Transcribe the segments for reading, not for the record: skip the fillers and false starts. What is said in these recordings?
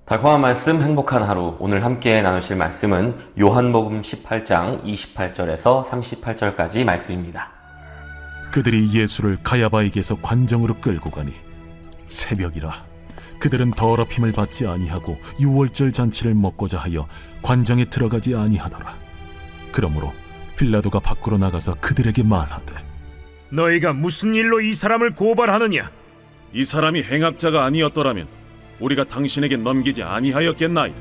달콤한 말씀, 행복한 하루. 오늘 함께 나누실 말씀은 요한복음 18장 28절에서 38절까지 말씀입니다. 그들이 예수를 가야바에게서 관정으로 끌고 가니 새벽이라 그들은 더럽힘을 받지 아니하고 유월절 잔치를 먹고자 하여 관정에 들어가지 아니하더라. 그러므로 빌라도가 밖으로 나가서 그들에게 말하되, 너희가 무슨 일로 이 사람을 고발하느냐? 이 사람이 행악자가 아니었더라면 우리가 당신에게 넘기지 아니하였겠나이다.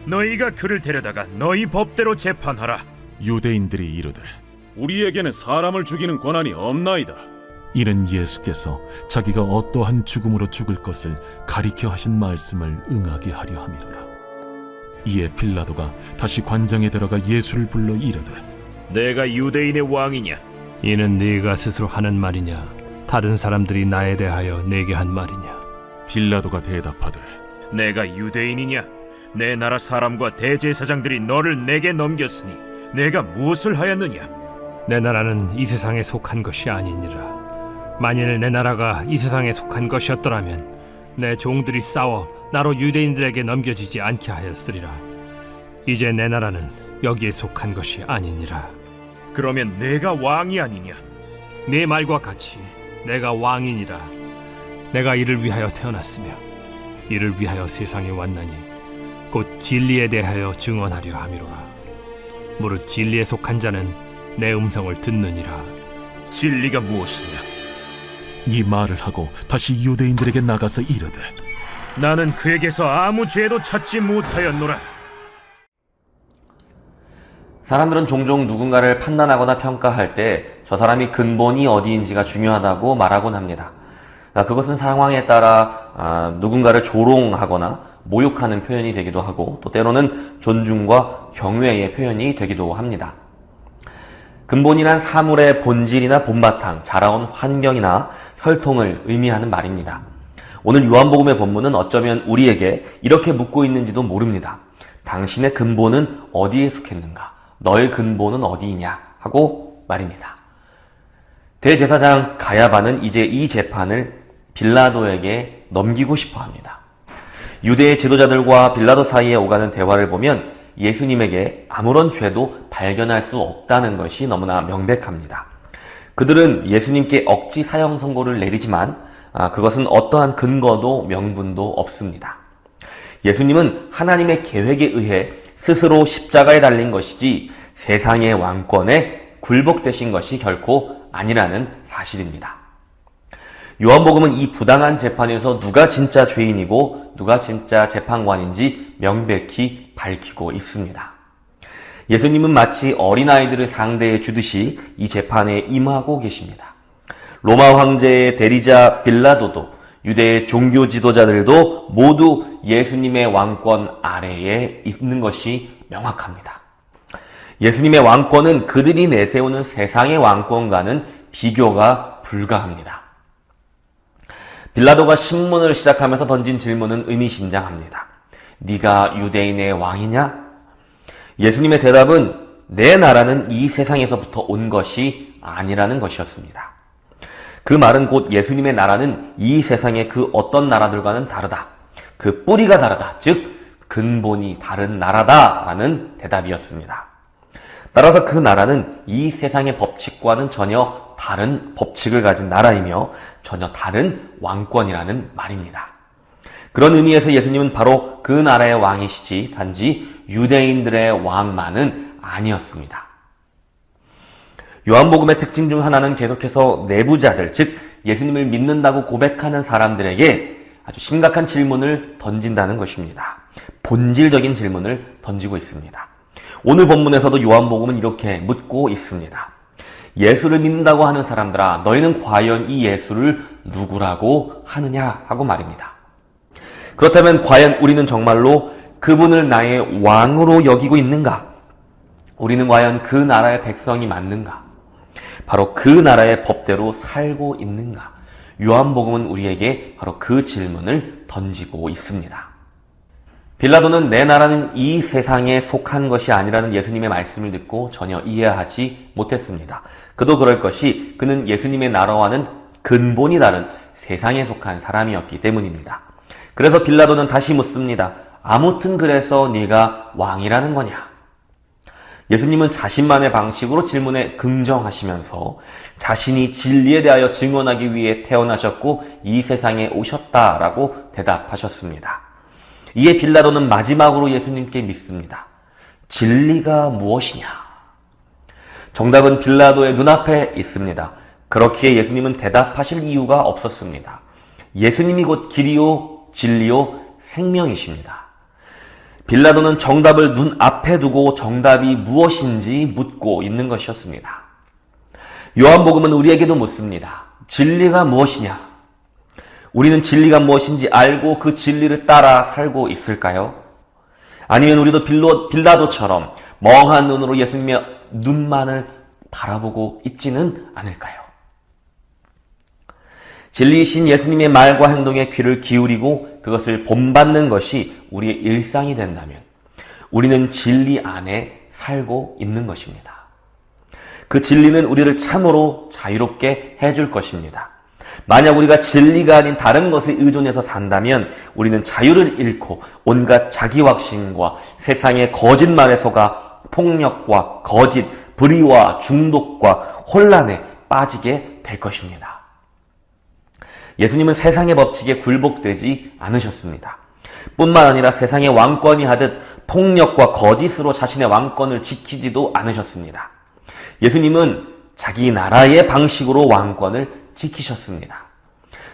너희가 그를 데려다가 너희 법대로 재판하라. 유대인들이 이르되, 우리에게는 사람을 죽이는 권한이 없나이다. 이는 예수께서 자기가 어떠한 죽음으로 죽을 것을 가리켜 하신 말씀을 응하게 하려 함이로라. 이에 빌라도가 다시 관정에 들어가 예수를 불러 이르되, 내가 유대인의 왕이냐? 이는 네가 스스로 하는 말이냐? 다른 사람들이 나에 대하여 내게 한 말이냐? 빌라도가 대답하되, 내가 유대인이냐? 내 나라 사람과 대제사장들이 너를 내게 넘겼으니 내가 무엇을 하였느냐? 내 나라는 이 세상에 속한 것이 아니니라. 만일 내 나라가 이 세상에 속한 것이었더라면 내 종들이 싸워 나로 유대인들에게 넘겨지지 않게 하였으리라. 이제 내 나라는 여기에 속한 것이 아니니라. 그러면 내가 왕이 아니냐? 네 말과 같이 내가 왕이니라. 내가 이를 위하여 태어났으며 이를 위하여 세상에 왔나니 곧 진리에 대하여 증언하려 함이로라. 무릇 진리에 속한 자는 내 음성을 듣느니라. 진리가 무엇이냐? 이 말을 하고 다시 유대인들에게 나가서 이르되, 나는 그에게서 아무 죄도 찾지 못하였노라. 사람들은 종종 누군가를 판단하거나 평가할 때 저 사람이 근본이 어디인지가 중요하다고 말하곤 합니다. 그것은 상황에 따라 누군가를 조롱하거나 모욕하는 표현이 되기도 하고, 또 때로는 존중과 경외의 표현이 되기도 합니다. 근본이란 사물의 본질이나 본바탕, 자라온 환경이나 혈통을 의미하는 말입니다. 오늘 요한복음의 본문은 어쩌면 우리에게 이렇게 묻고 있는지도 모릅니다. 당신의 근본은 어디에 속했는가? 너의 근본은 어디이냐? 하고 말입니다. 대제사장 가야바는 이제 이 재판을 빌라도에게 넘기고 싶어 합니다. 유대의 지도자들과 빌라도 사이에 오가는 대화를 보면 예수님에게 아무런 죄도 발견할 수 없다는 것이 너무나 명백합니다. 그들은 예수님께 억지 사형 선고를 내리지만 그것은 어떠한 근거도 명분도 없습니다. 예수님은 하나님의 계획에 의해 스스로 십자가에 달린 것이지 세상의 왕권에 굴복되신 것이 결코 아니라는 사실입니다. 요한복음은 이 부당한 재판에서 누가 진짜 죄인이고 누가 진짜 재판관인지 명백히 밝히고 있습니다. 예수님은 마치 어린아이들을 상대해 주듯이 이 재판에 임하고 계십니다. 로마 황제의 대리자 빌라도도 유대의 종교 지도자들도 모두 예수님의 왕권 아래에 있는 것이 명확합니다. 예수님의 왕권은 그들이 내세우는 세상의 왕권과는 비교가 불가합니다. 빌라도가 신문을 시작하면서 던진 질문은 의미심장합니다. 네가 유대인의 왕이냐? 예수님의 대답은 내 나라는 이 세상에서부터 온 것이 아니라는 것이었습니다. 그 말은 곧 예수님의 나라는 이 세상의 그 어떤 나라들과는 다르다. 그 뿌리가 다르다. 즉 근본이 다른 나라다라는 대답이었습니다. 따라서 그 나라는 이 세상의 법칙과는 전혀 다른 법칙을 가진 나라이며 전혀 다른 왕권이라는 말입니다. 그런 의미에서 예수님은 바로 그 나라의 왕이시지 단지 유대인들의 왕만은 아니었습니다. 요한복음의 특징 중 하나는 계속해서 내부자들, 즉 예수님을 믿는다고 고백하는 사람들에게 아주 심각한 질문을 던진다는 것입니다. 본질적인 질문을 던지고 있습니다. 오늘 본문에서도 요한복음은 이렇게 묻고 있습니다. 예수를 믿는다고 하는 사람들아, 너희는 과연 이 예수를 누구라고 하느냐? 하고 말입니다. 그렇다면 과연 우리는 정말로 그분을 나의 왕으로 여기고 있는가? 우리는 과연 그 나라의 백성이 맞는가? 바로 그 나라의 법대로 살고 있는가? 요한복음은 우리에게 바로 그 질문을 던지고 있습니다. 빌라도는 내 나라는 이 세상에 속한 것이 아니라는 예수님의 말씀을 듣고 전혀 이해하지 못했습니다. 그도 그럴 것이 그는 예수님의 나라와는 근본이 다른 세상에 속한 사람이었기 때문입니다. 그래서 빌라도는 다시 묻습니다. 아무튼 그래서 네가 왕이라는 거냐? 예수님은 자신만의 방식으로 질문에 긍정하시면서 자신이 진리에 대하여 증언하기 위해 태어나셨고 이 세상에 오셨다라고 대답하셨습니다. 이에 빌라도는 마지막으로 예수님께 묻습니다. 진리가 무엇이냐? 정답은 빌라도의 눈앞에 있습니다. 그렇기에 예수님은 대답하실 이유가 없었습니다. 예수님이 곧 길이요 진리요 생명이십니다. 빌라도는 정답을 눈앞에 두고 정답이 무엇인지 묻고 있는 것이었습니다. 요한복음은 우리에게도 묻습니다. 진리가 무엇이냐? 우리는 진리가 무엇인지 알고 그 진리를 따라 살고 있을까요? 아니면 우리도 빌라도처럼 멍한 눈으로 예수님의 눈만을 바라보고 있지는 않을까요? 진리이신 예수님의 말과 행동에 귀를 기울이고 그것을 본받는 것이 우리의 일상이 된다면 우리는 진리 안에 살고 있는 것입니다. 그 진리는 우리를 참으로 자유롭게 해줄 것입니다. 만약 우리가 진리가 아닌 다른 것에 의존해서 산다면 우리는 자유를 잃고 온갖 자기확신과 세상의 거짓말에 속아 폭력과 거짓, 불의와 중독과 혼란에 빠지게 될 것입니다. 예수님은 세상의 법칙에 굴복되지 않으셨습니다. 뿐만 아니라 세상의 왕권이 하듯 폭력과 거짓으로 자신의 왕권을 지키지도 않으셨습니다. 예수님은 자기 나라의 방식으로 왕권을 지키셨습니다.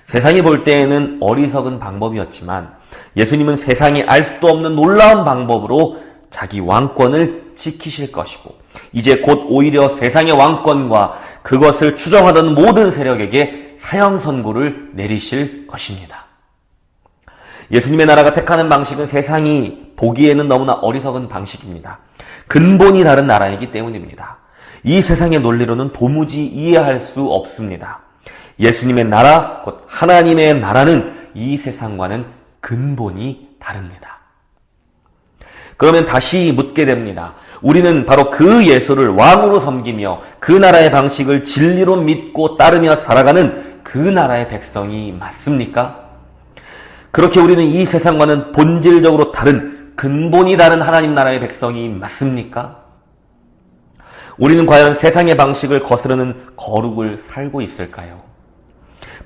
세상이 볼 때에는 어리석은 방법이었지만 예수님은 세상이 알 수도 없는 놀라운 방법으로 자기 왕권을 지키실 것이고 이제 곧 오히려 세상의 왕권과 그것을 추종하던 모든 세력에게 사형 선고를 내리실 것입니다. 예수님의 나라가 택하는 방식은 세상이 보기에는 너무나 어리석은 방식입니다. 근본이 다른 나라이기 때문입니다. 이 세상의 논리로는 도무지 이해할 수 없습니다. 예수님의 나라, 곧 하나님의 나라는 이 세상과는 근본이 다릅니다. 그러면 다시 묻게 됩니다. 우리는 바로 그 예수를 왕으로 섬기며 그 나라의 방식을 진리로 믿고 따르며 살아가는 그 나라의 백성이 맞습니까? 그렇게 우리는 이 세상과는 본질적으로 다른 근본이 다른 하나님 나라의 백성이 맞습니까? 우리는 과연 세상의 방식을 거스르는 거룩을 살고 있을까요?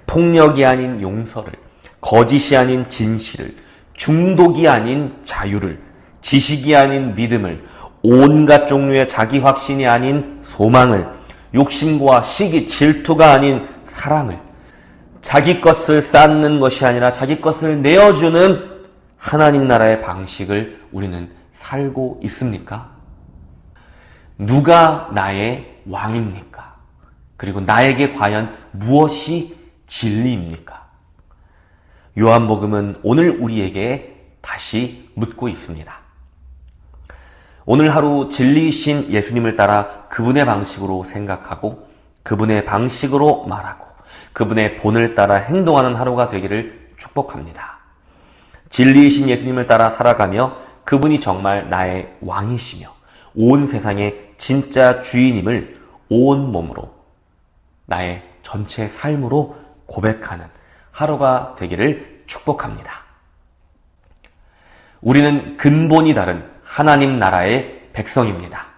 폭력이 아닌 용서를, 거짓이 아닌 진실을, 중독이 아닌 자유를, 지식이 아닌 믿음을, 온갖 종류의 자기 확신이 아닌 소망을, 욕심과 시기, 질투가 아닌 사랑을, 자기 것을 쌓는 것이 아니라 자기 것을 내어주는 하나님 나라의 방식을 우리는 살고 있습니까? 누가 나의 왕입니까? 그리고 나에게 과연 무엇이 진리입니까? 요한복음은 오늘 우리에게 다시 묻고 있습니다. 오늘 하루 진리이신 예수님을 따라 그분의 방식으로 생각하고 그분의 방식으로 말하고 그분의 본을 따라 행동하는 하루가 되기를 축복합니다. 진리이신 예수님을 따라 살아가며 그분이 정말 나의 왕이시며 온 세상의 진짜 주인임을 온 몸으로 나의 전체 삶으로 고백하는 하루가 되기를 축복합니다. 우리는 근본이 다른 하나님 나라의 백성입니다.